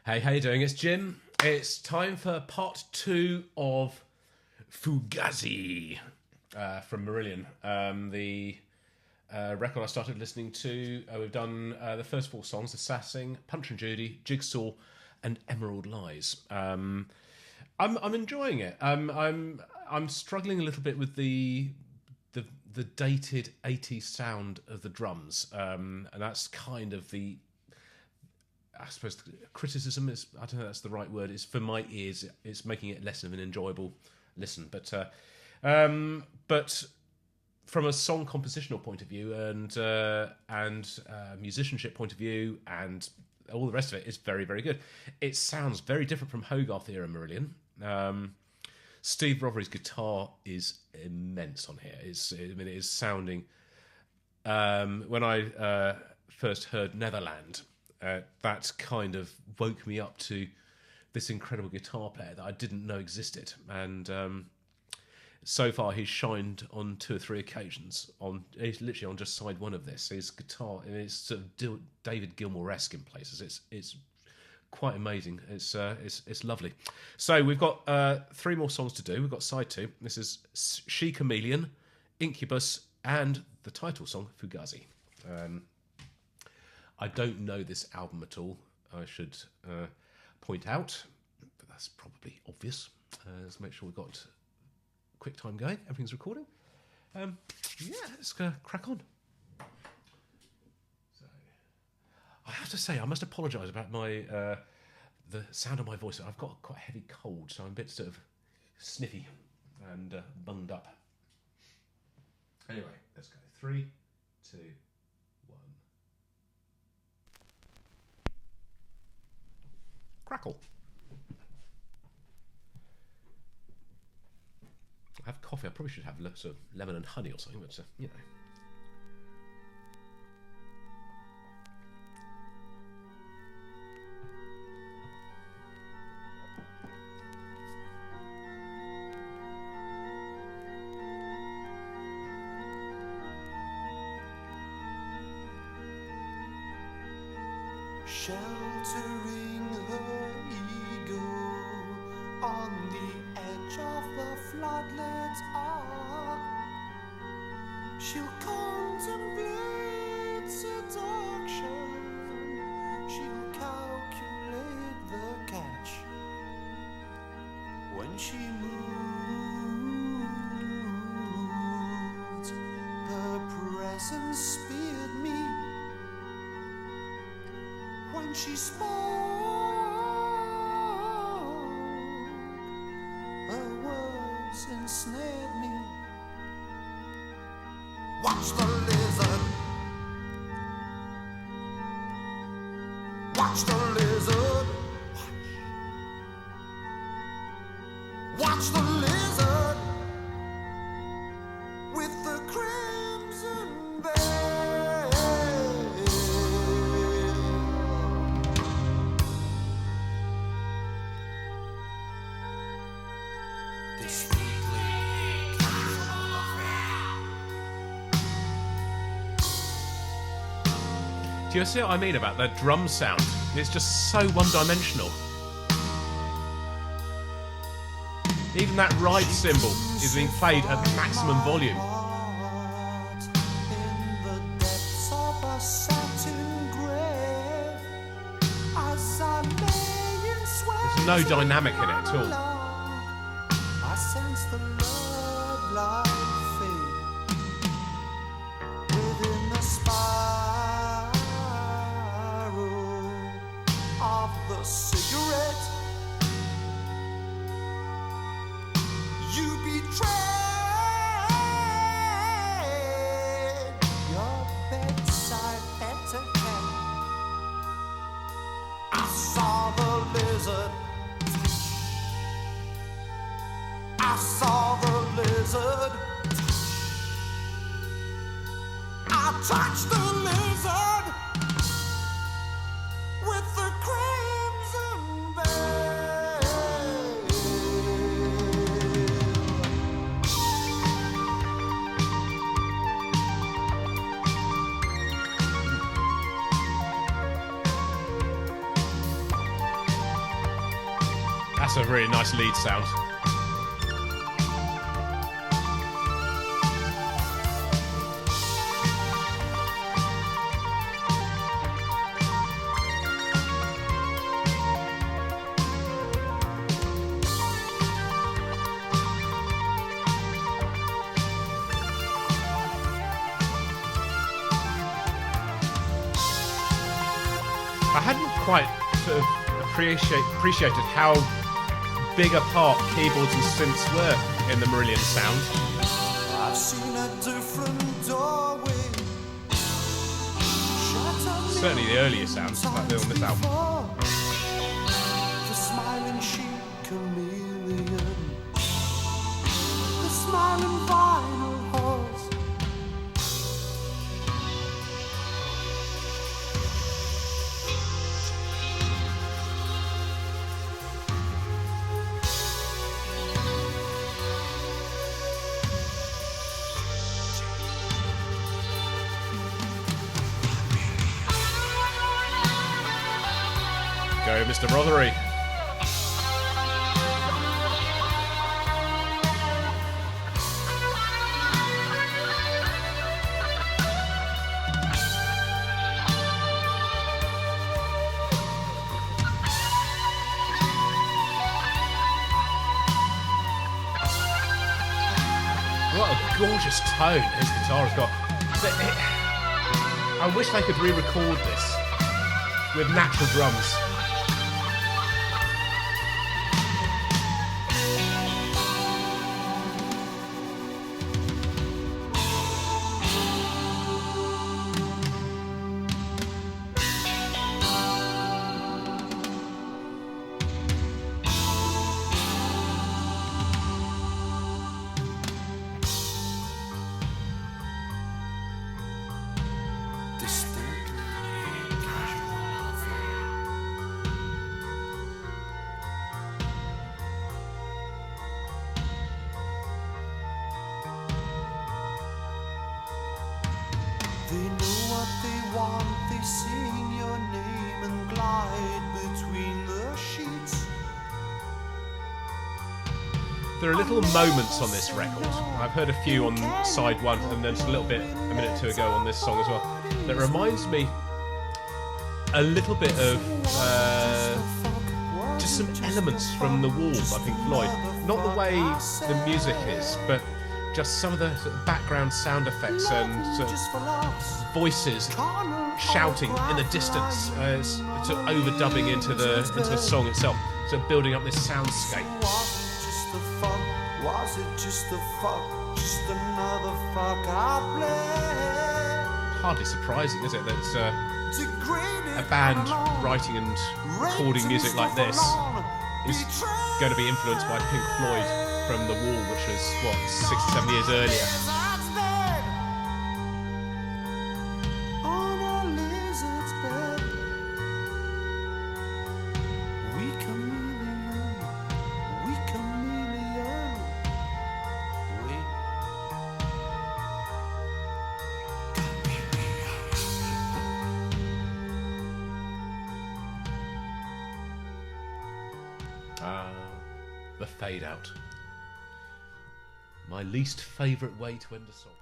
Hey, how you doing? It's Jim. It's time for part 2 of Fugazi from Marillion. The record I started listening to. We've done the first 4 songs: Assassin, Punch and Judy, Jigsaw, and Emerald Lies. I'm enjoying it. I'm struggling a little bit with the dated 80s sound of the drums, and that's kind of the. I suppose the criticism is, I don't know if that's the right word, is for my ears, it's making it less of an enjoyable listen. But from a song compositional point of view and musicianship point of view and all the rest of it, it's very, very good. It sounds very different from Hogarth era Marillion. Steve Rothery's guitar is immense on here. It is sounding. When I first heard Netherland, that kind of woke me up to this incredible guitar player that I didn't know existed. And so far, he's shined on 2 or 3 occasions. He's literally on just side 1 of this. His guitar, it's sort of David Gilmour-esque in places. It's quite amazing. It's lovely. So we've got 3 more songs to do. We've got side 2. This is She Chameleon, Incubus, and the title song Fugazi. I don't know this album at all, I should point out, but that's probably obvious. Let's make sure we've got quick time going. Everything's recording. Let's crack on. So, I have to say, I must apologise about my the sound of my voice. I've got quite a heavy cold, so I'm a bit sort of sniffy and bunged up. Anyway, let's go. 3, 2, 1. Crackle. I have coffee. I probably should have sort of lemon and honey or something, but you know. Sheltering her ego on the edge of the floodlands arc, she'll contemplate seduction, she'll calculate the catch. When she moved, her presence speared me. When she spoke, her words ensnared me. Watch the lizard. Watch the lizard. Watch the lizard with the crimson veil. Do you see what I mean about that drum sound? It's just so one-dimensional. Even that ride cymbal is being played at maximum volume. There's no dynamic in it at all. I sense the love light fade within the spiral of the cigarette. You betrayed your bedside etiquette. I saw the lizard. I saw the lizard. I touched the lizard with the crimson veil. That's a really nice lead sound. I hadn't quite sort of appreciated how big a part keyboards and synths were in the Marillion sound. I've seen a different doorway. Certainly the earlier sounds, like on this album. The smiling sheep chameleon. The smiling vinyl horse. Go, Mr. Rothery. What a gorgeous tone his guitar has got. I wish they could re-record this with natural drums. They know what they want, they sing your name and glide between the sheets. There are little moments on this record. I've heard a few on side one, and then just a little bit a minute or two ago on this song as well. That reminds me a little bit of just some elements from The Wall by Pink Floyd. Not the way the music is, but just some of the sort of background sound effects and sort of voices shouting in the distance, sort of overdubbing into the song itself, sort of building up this soundscape. Was it just a fuck? Just another fuck I play? Hardly surprising, is it, that a band writing and recording music like this is going to be influenced by Pink Floyd from The Wall, which was, what, 6 or 7 years earlier. On a lizard's bed. We chameleon. We chameleon. We The fade out. My least favourite way to end a song.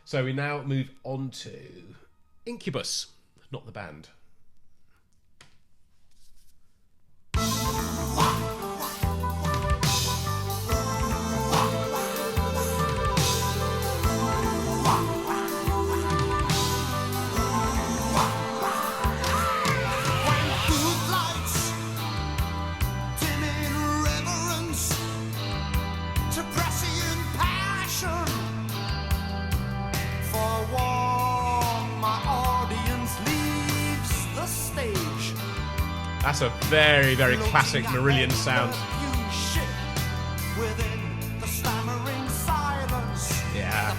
So we now move on to Incubus, not the band. That's a very, very classic Marillion sound. Yeah.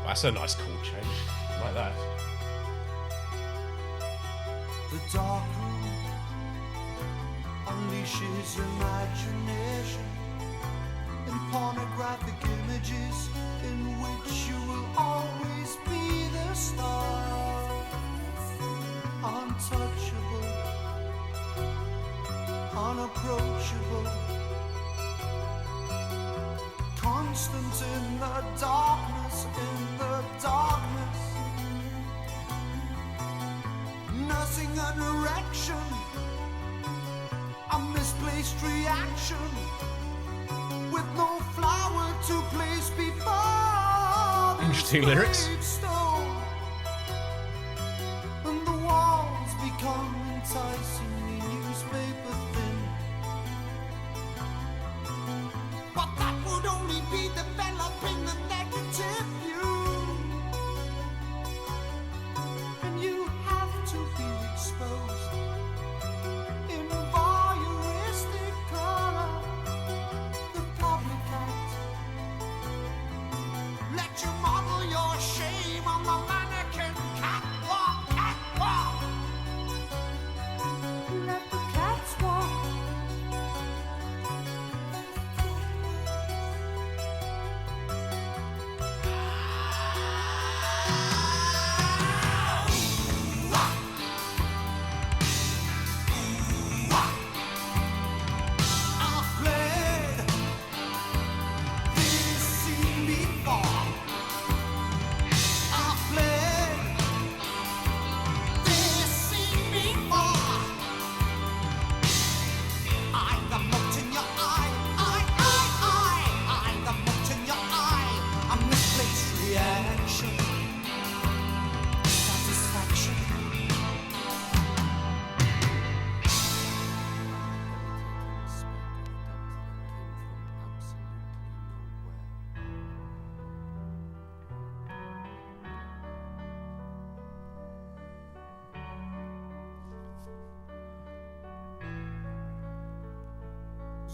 That's a nice chord change. I like that. The dark room unleashes imagination and pornographic images in which you will always be the star, untouchable, unapproachable, constant in the darkness, nursing an erection, a misplaced reaction, with no flower to place before. Interesting lyrics. Stone, and the walls become enticingly newspaper thin. But that would only be developing the negative view, and you have to be exposed in voyeuristic color. The public act. Let you model your shame on the mannequin catwalk, catwalk. Let the cats walk. I've played this scene before. I've played this scene before. I'm the mote in your eye, I'm the mote in your eye. A misplaced reaction, satisfaction.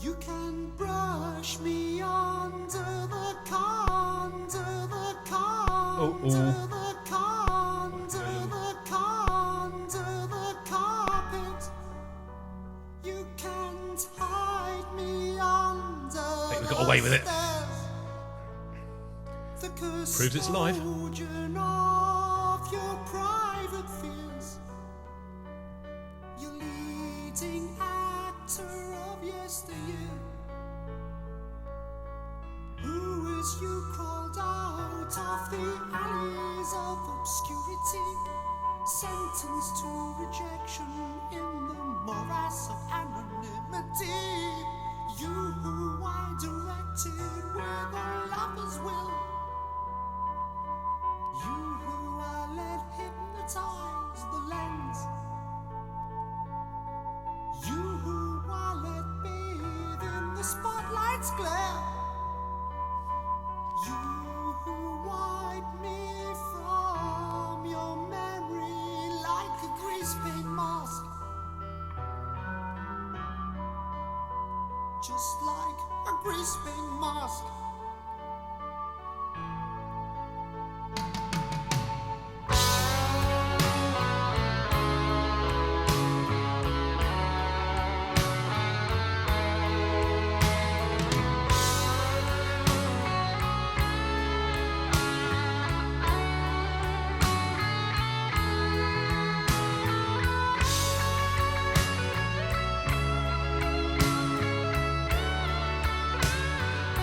You can brush me under the car, under the car, under the car, under the car, under the carpet. You can't hide me under. I think we got away with it. The Proves it's live. custodian of your private fears. Your leading actor of yesteryear. Who is you crawled out of the alleys of obscurity, sentenced to rejection in the morass of anonymity? You who I directed with a lover's will. You who I let hypnotize the lens. You who I let bathe in the spotlight's glare. You who wipe me from your memory like a grease paint mask. Just like a grease paint mask.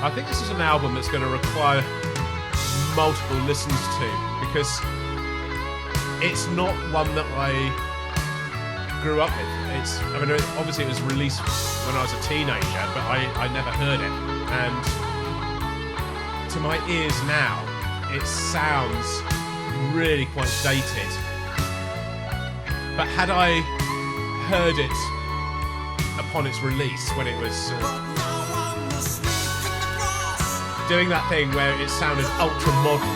I think this is an album that's going to require multiple listens to, because it's not one that I grew up with. Obviously it was released when I was a teenager, but I never heard it. And to my ears now, it sounds really quite dated. But had I heard it upon its release, when it was doing that thing where it sounded ultra modern,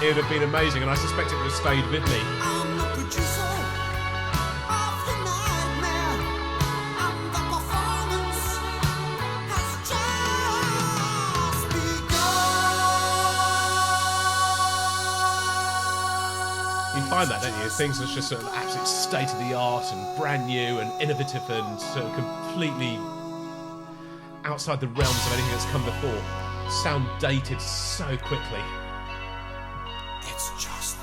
it would have been amazing, and I suspect it would have stayed with me. find that, don't you? Things that's just sort of absolute state of the art and brand new and innovative and sort of completely outside the realms of anything that's come before sound dated so quickly. It's just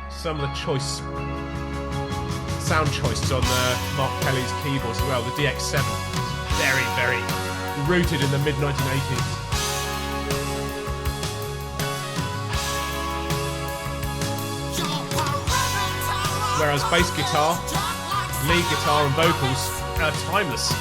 some of the sound choices on Mark Kelly's keyboards as well. The DX7 is very, very rooted in the mid-1980s. Whereas bass guitar, lead guitar and vocals are timeless.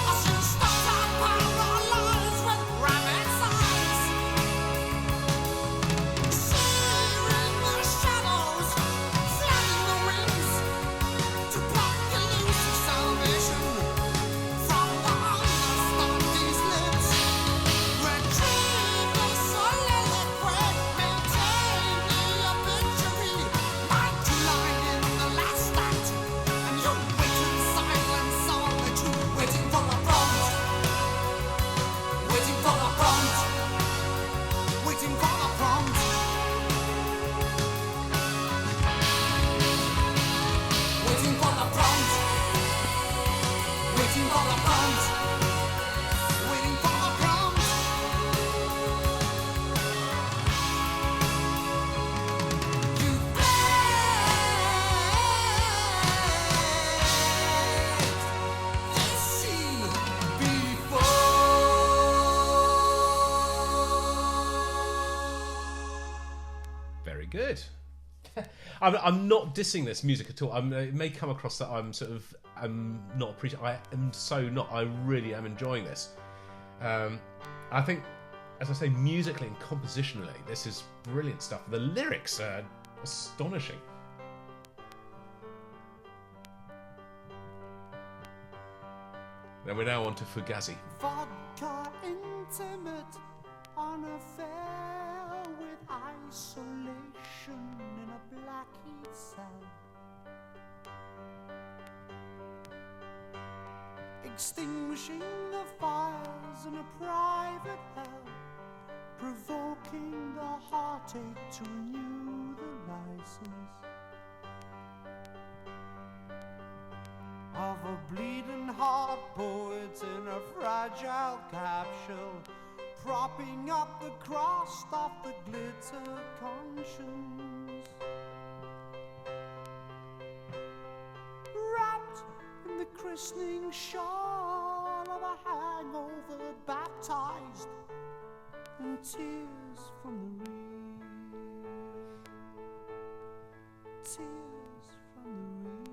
Good. I'm not dissing this music at all. It may come across that I'm not appreciating. I am so not. I really am enjoying this. I think, as I say, musically and compositionally, this is brilliant stuff. The lyrics are astonishing. Then we're now on to Fugazi. vodka intimate on affair with isolation in a black heat cell. Extinguishing the fires in a private hell, provoking the heartache to renew the license of a bleeding heart poet in a fragile capsule, propping up the crust of the glitter conscience, wrapped in the christening shawl of a hangover, baptized in tears from the reef, tears from the reef.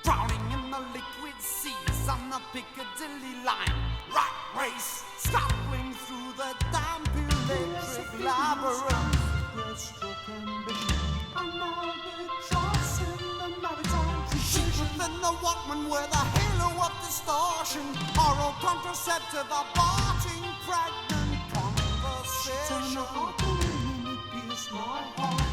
Drowning in the liquid seas on the Piccadilly line, rat race, scuttling through the damp electric labyrinth. Breaststroke ambition, an albatross in the maritime tradition. Within the Walkman with a halo of distortion, oral contraceptive, aborting pregnant conversation. She turned out the woman, it pierced my heart.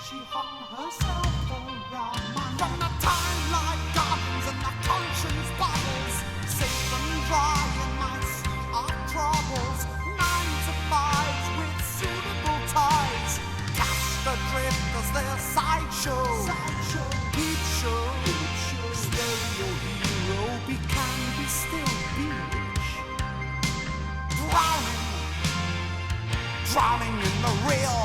She hung herself around my neck. From the time-like gardens and the conscience bottles, safe and dry in my sea of troubles. 9 to 5s with suitable ties, cast adrift as their sideshow. Peep show, stereo hero, can be still beach. Drowning in the real.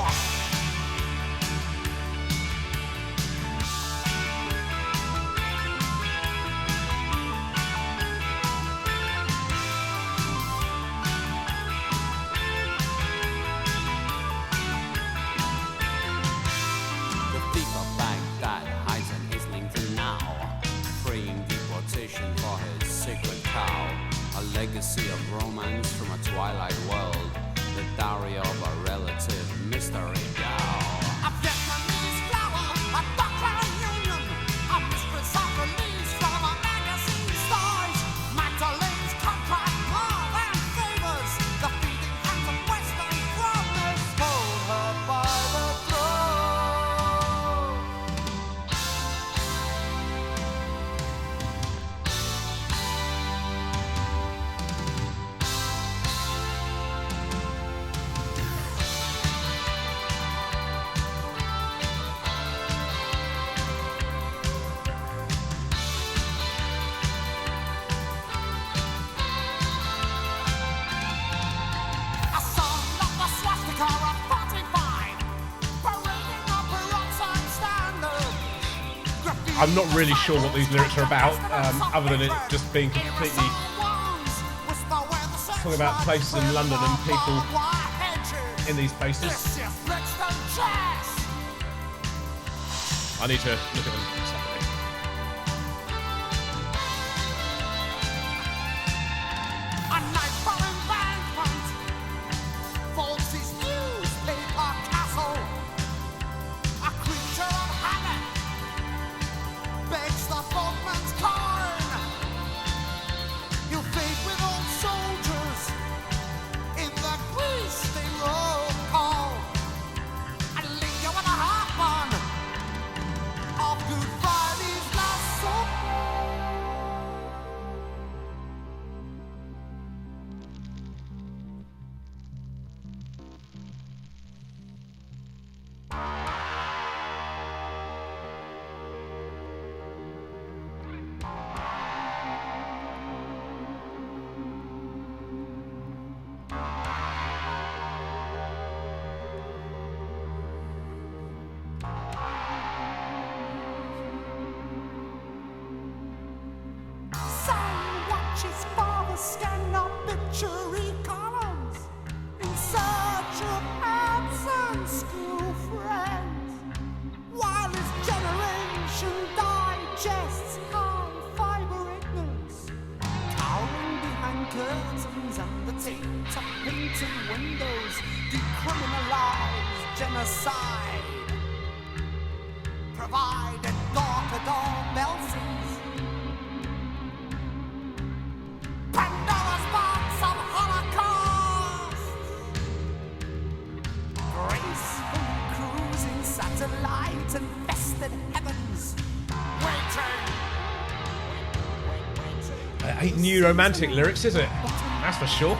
Legacy of romance from a twilight world, the diary of a relative mystery gal. A Vietnamese flower, a background union, a mistress of release from a magazine stars. Magdalene's contract more than favors, the feeding hands of Western promise hold her by the throat. I'm not really sure what these lyrics are about, other than it just being completely talking about places in London and people in these places. I need to look at them separately. Scan obituary columns in search of absent school friends, while his generation digests high-fiber ignorance, cowering behind curtains and the tint of painted windows, decriminalize genocide, provided door-to-door Belsons. Pandora's box of Holocaust, gracefully cruising satellite-infested heavens, waiting. Ain't new romantic lyrics, is it? That's for sure.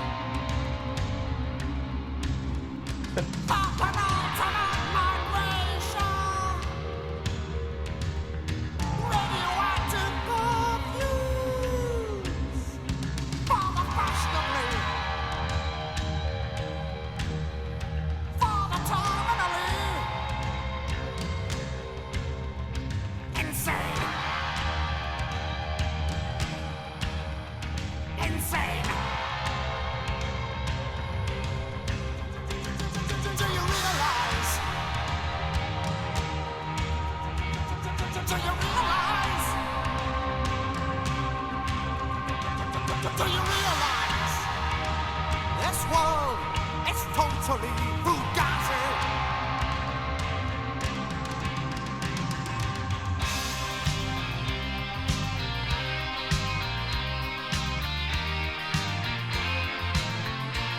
Do you realize this world is totally Fugazi?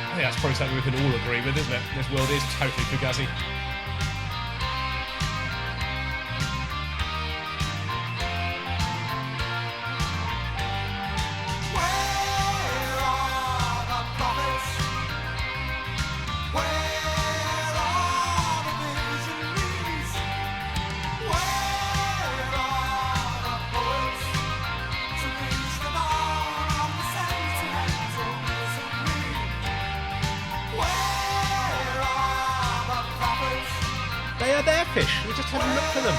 I think that's probably something we can all agree with, isn't it? This world is totally Fugazi. They are their fish. We just haven't looked for them.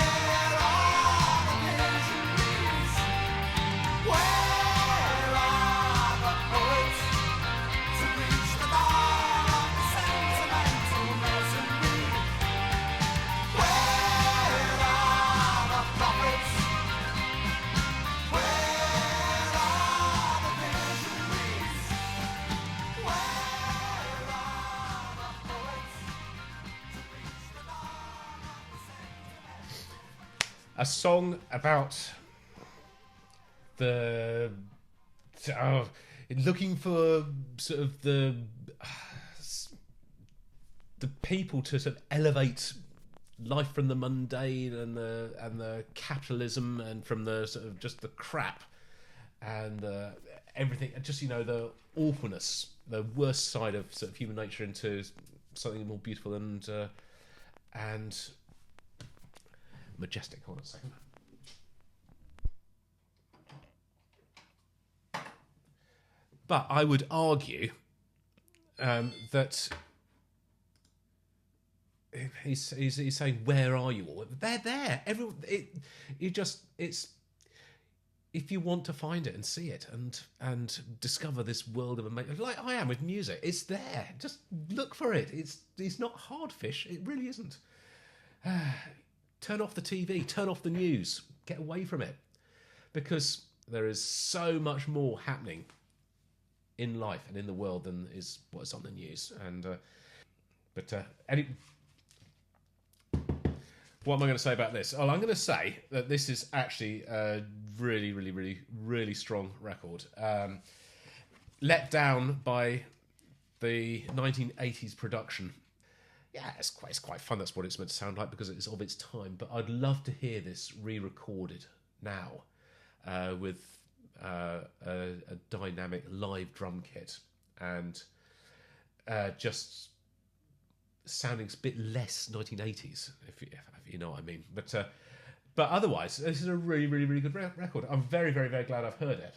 A song about the looking for sort of the people to sort of elevate life from the mundane and the capitalism and from the sort of just the crap and everything, just the awfulness, the worst side of sort of human nature into something more beautiful and majestic. Hold on a second. But I would argue that he's saying, "Where are you all?" They're there. Everyone. It's if you want to find it and see it and discover this world of amazing, like I am with music, it's there. Just look for it. It's not hard fish. It really isn't. Turn off the TV. Turn off the news. Get away from it, because there is so much more happening in life and in the world than is what's on the news. And what am I going to say about this? Oh, I'm going to say that this is actually a really, really, really, really strong record. Let down by the 1980s production. Yeah, it's quite fun. That's what it's meant to sound like because it's of its time. But I'd love to hear this re-recorded now with a dynamic live drum kit and just sounding a bit less 1980s, if you know what I mean. But otherwise, this is a really, really, really good record. I'm very, very, very glad I've heard it.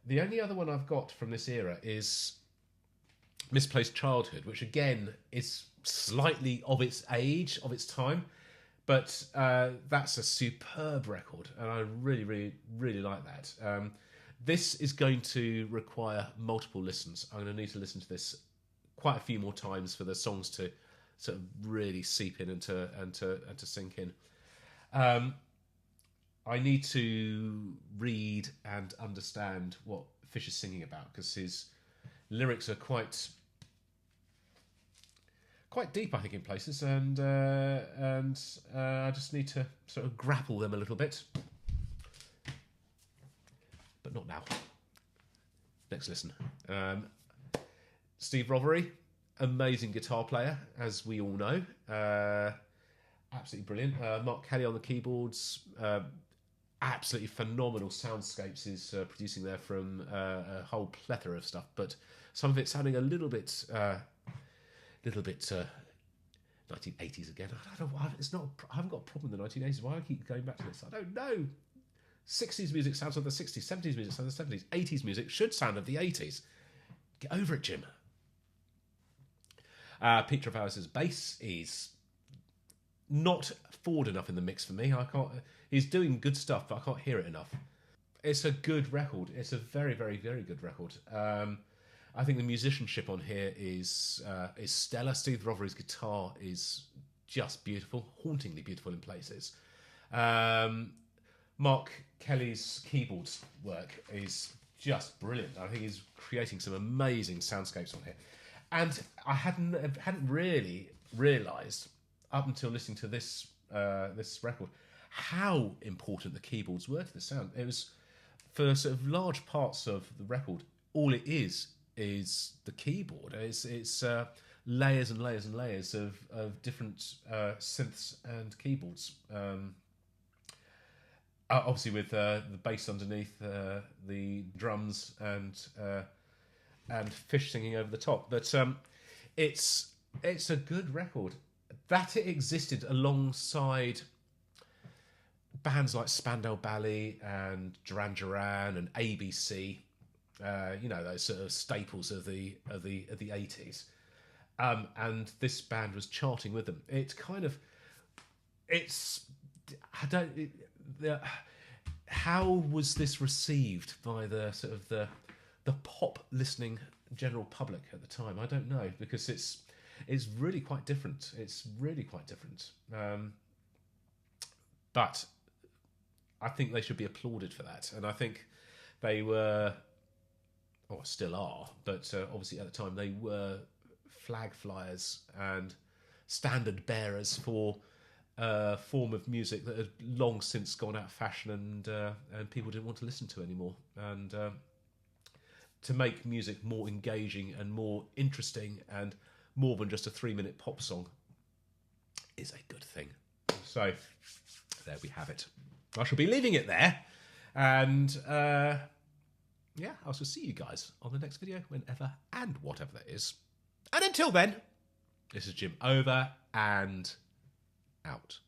The only other one I've got from this era is Misplaced Childhood, which again is slightly of its age, of its time, but that's a superb record, and I really, really, really like that. This is going to require multiple listens. I'm going to need to listen to this quite a few more times for the songs to sort of really seep in and to sink in. I need to read and understand what Fish is singing about, because his lyrics are quite deep, I think, in places, and I just need to sort of grapple them a little bit. But not now. Next listen. Steve Rothery, amazing guitar player, as we all know. Absolutely brilliant. Mark Kelly on the keyboards. Absolutely phenomenal soundscapes he's producing there from a whole plethora of stuff, but some of it sounding a little bit 1980s again. I don't know why. I haven't got a problem with the 1980s. Why I keep going back to this, I don't know. 60s music sounds like the 60s. 70s music sounds like the 70s. 80s music should sound like the 80s. Get over it, Jim. Pete Travaris' bass is not forward enough in the mix for me. I can't. He's doing good stuff, but I can't hear it enough. It's a good record. It's a very, very, very good record. I think the musicianship on here is stellar. Steve Rothery's guitar is just beautiful, hauntingly beautiful in places. Mark Kelly's keyboards work is just brilliant. I think he's creating some amazing soundscapes on here. And I hadn't really realised up until listening to this record how important the keyboards were to the sound. It was, for sort of large parts of the record, all it is the keyboard. It's layers and layers and layers of different synths and keyboards. Obviously with the bass underneath, the drums and Fish singing over the top. But it's a good record. That it existed alongside bands like Spandau Ballet and Duran Duran and ABC, those sort of staples of the 80s. And this band was charting with them. How was this received by the sort of the pop listening general public at the time? I don't know, because it's really quite different. It's really quite different. But I think they should be applauded for that. And I think they were, or still are, but obviously at the time they were flag flyers and standard bearers for a form of music that had long since gone out of fashion and people didn't want to listen to anymore. And to make music more engaging and more interesting and more than just a 3-minute pop song is a good thing. So there we have it. I shall be leaving it there. And I shall see you guys on the next video, whenever and whatever that is. And until then, this is Jim, over and out.